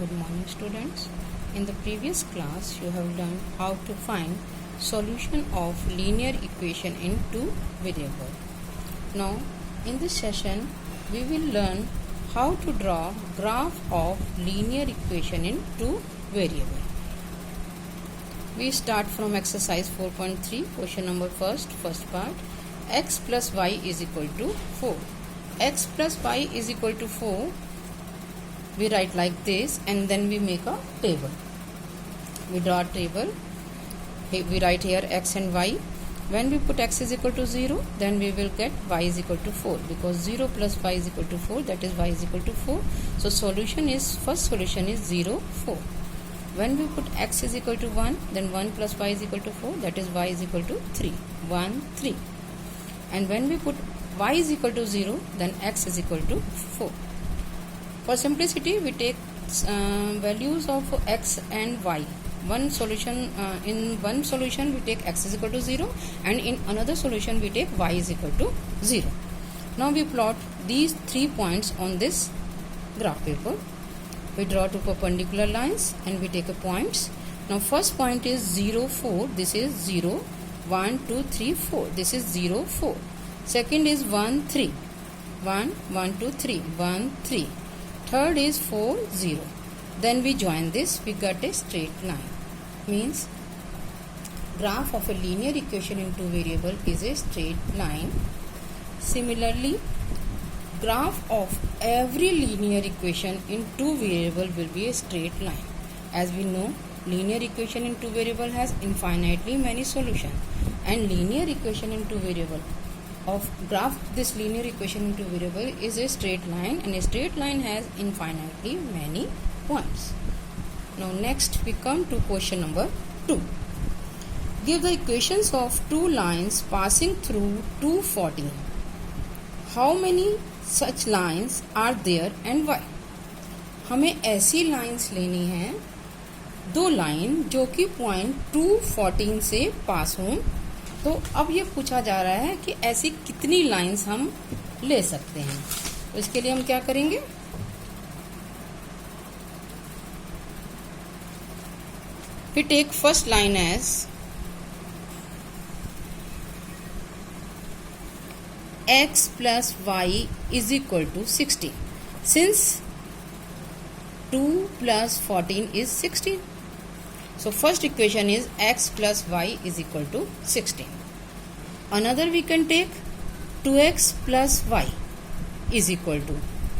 Good morning, students. In the previous class, you have learned how to find solution of linear equation in two variable. Now, in this session, we will learn how to draw graph of linear equation in two variable. We start from exercise 4.3, question number first part. X plus y is equal to 4. X plus y is equal to 4. We write like this and then we make a table. We draw a table. We write here x and y. When we put x is equal to 0, then we will get y is equal to 4, because 0 plus y is equal to 4, that is y is equal to 4. So first solution is 0, 4. When we put x is equal to 1, then 1 plus y is equal to 4, that is y is equal to 3, 1, 3. And when we put y is equal to 0, then x is equal to 4. For simplicity, we take values of x and y. In one solution we take x is equal to 0, and in another solution we take y is equal to 0. Now we plot these 3 points on this graph paper. We draw two perpendicular lines and we take a points. Now first point is 0, 4. This is 0, 1, 2, 3, 4. This is 0, 4. Second is 1, 3. 1, 1, 2, 3. 1, 3. Third is 4, 0. Then we join this, we got a straight line. Means graph of a linear equation in two variable is a straight line. Similarly, graph of every linear equation in two variable will be a straight line. As we know, linear equation in two variable has infinitely many solutions, and linear equation in two variable of graph this linear equation into variable is a straight line, and a straight line has infinitely many points. Now next we come to question number 2. Give the equations of two lines passing through 214. How many such lines are there and why? हमें ऐसी lines लेनी है, दो line जो कि point 214 से पास हों. तो अब ये पूछा जा रहा है कि ऐसी कितनी लाइंस हम ले सकते हैं. तो इसके लिए हम क्या करेंगे, we take first line as x plus y is equal to 16. Since 2 plus 14 is 16. So first equation is x plus y is equal to 16. Another we can take 2x plus y is equal to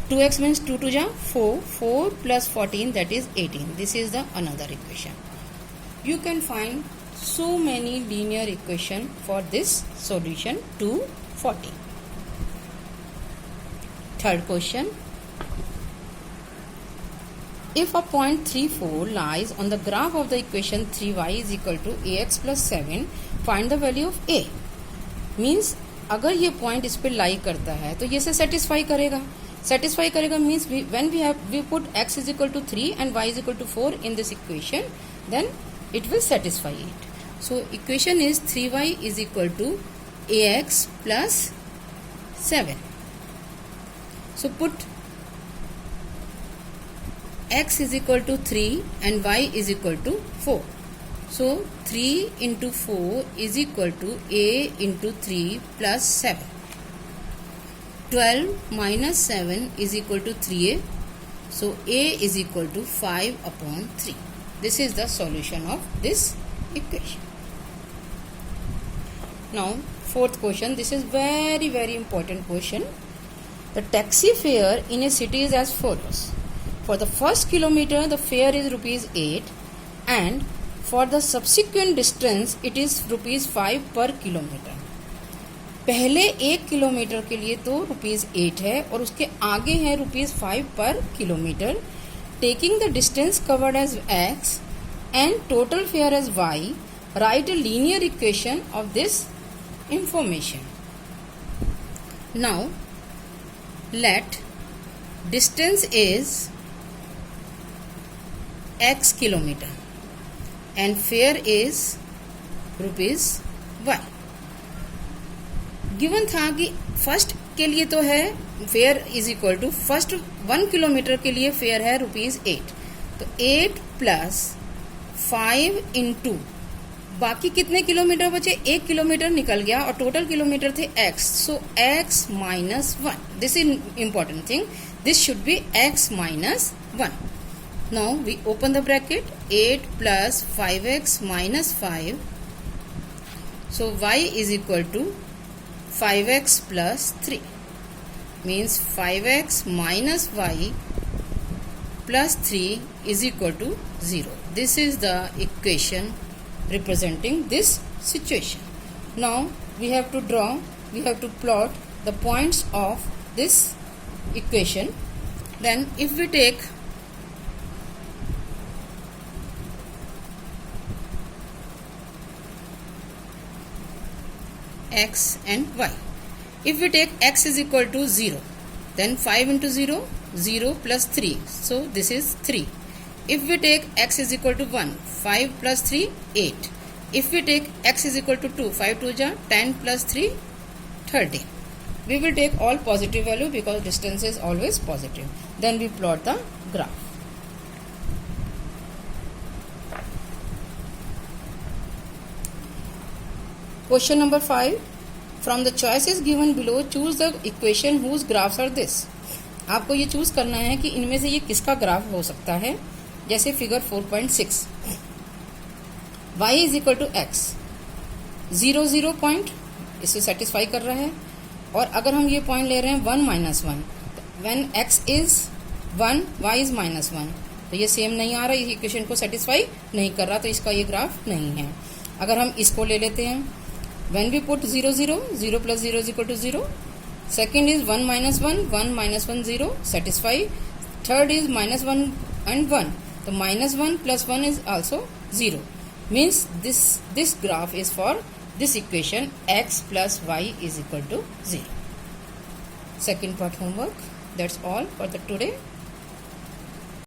2x means 2 to ja 4, 4 plus 14, that is 18. This is the another equation. You can find so many linear equation for this solution to 40. Third question. If a point 3, 4 lies on the graph of the equation 3y is equal to ax plus 7, find the value of a. Means अगर ये point इस पे लाई करता है तो ये से satisfy करेगा means when we put x is equal to 3 and y is equal to 4 in this equation, then it will satisfy it. So equation is 3y is equal to ax plus 7. So put x is equal to 3 and y is equal to 4. So 3 into 4 is equal to a into 3 plus 7. 12 minus 7 is equal to 3a. So a is equal to 5 upon 3. This is the solution of this equation. Now fourth question. This is very very important question. The taxi fare in a city is as follows. For the first kilometer the fare is rupees 8, and for the subsequent distance it is rupees 5 per kilometer. पहले 1 kilometre के लिए तो rupees 8 है और उसके आगे है rupees 5 पर kilometre. Taking the distance covered as x and total fare as y, write a linear equation of this information. Now let distance is x kilometer and fare is rupees y. Given था कि first के लिए तो है fare is equal to first 1 kilometre के लिए fair है rupees 8. तो 8 प्लस 5 इंटू बाकी कितने किलोमीटर बचे, 1 किलोमीटर निकल गया और टोटल किलोमीटर थे x, so x minus 1. This is important thing, this should be x minus 1. Now we open the bracket, 8 plus 5x minus 5, so y is equal to 5x plus 3, means 5x minus y plus 3 is equal to 0. This is the equation representing this situation. Now we have to plot the points of this equation. Then if we take x and y, if we take x is equal to 0, then 5 into 0, 0 plus 3, so this is 3. If we take x is equal to 1, 5 plus 3, 8. If we take x is equal to 2, 5 2 ja 10 plus 3, 30. We will take all positive value because distance is always positive. Then we plot the graph. Question number 5. From the choices given below, choose the equation whose graphs are this. आपको ये choose करना है कि इनमें से ये किसका graph हो सकता है. जैसे figure 4.6, y is equal to x, 0 0 point इसे सेटिस्फाई कर रहा है. और अगर हम ये पॉइंट ले रहे हैं 1 minus 1, when x is 1, y is minus 1, तो ये सेम नहीं आ रहा, इस इक्वेशन को सेटिस्फाई नहीं कर रहा, तो इसका ये ग्राफ नहीं है. अगर हम इसको ले लेते हैं, when we put 0 0, 0 plus 0 is equal to 0. Second is 1 minus 1, 1 minus 1 0, satisfy. Third is minus 1 and 1, so minus 1 plus 1 is also 0, means this graph is for this equation x plus y is equal to 0. Second part homework. That's all for the today.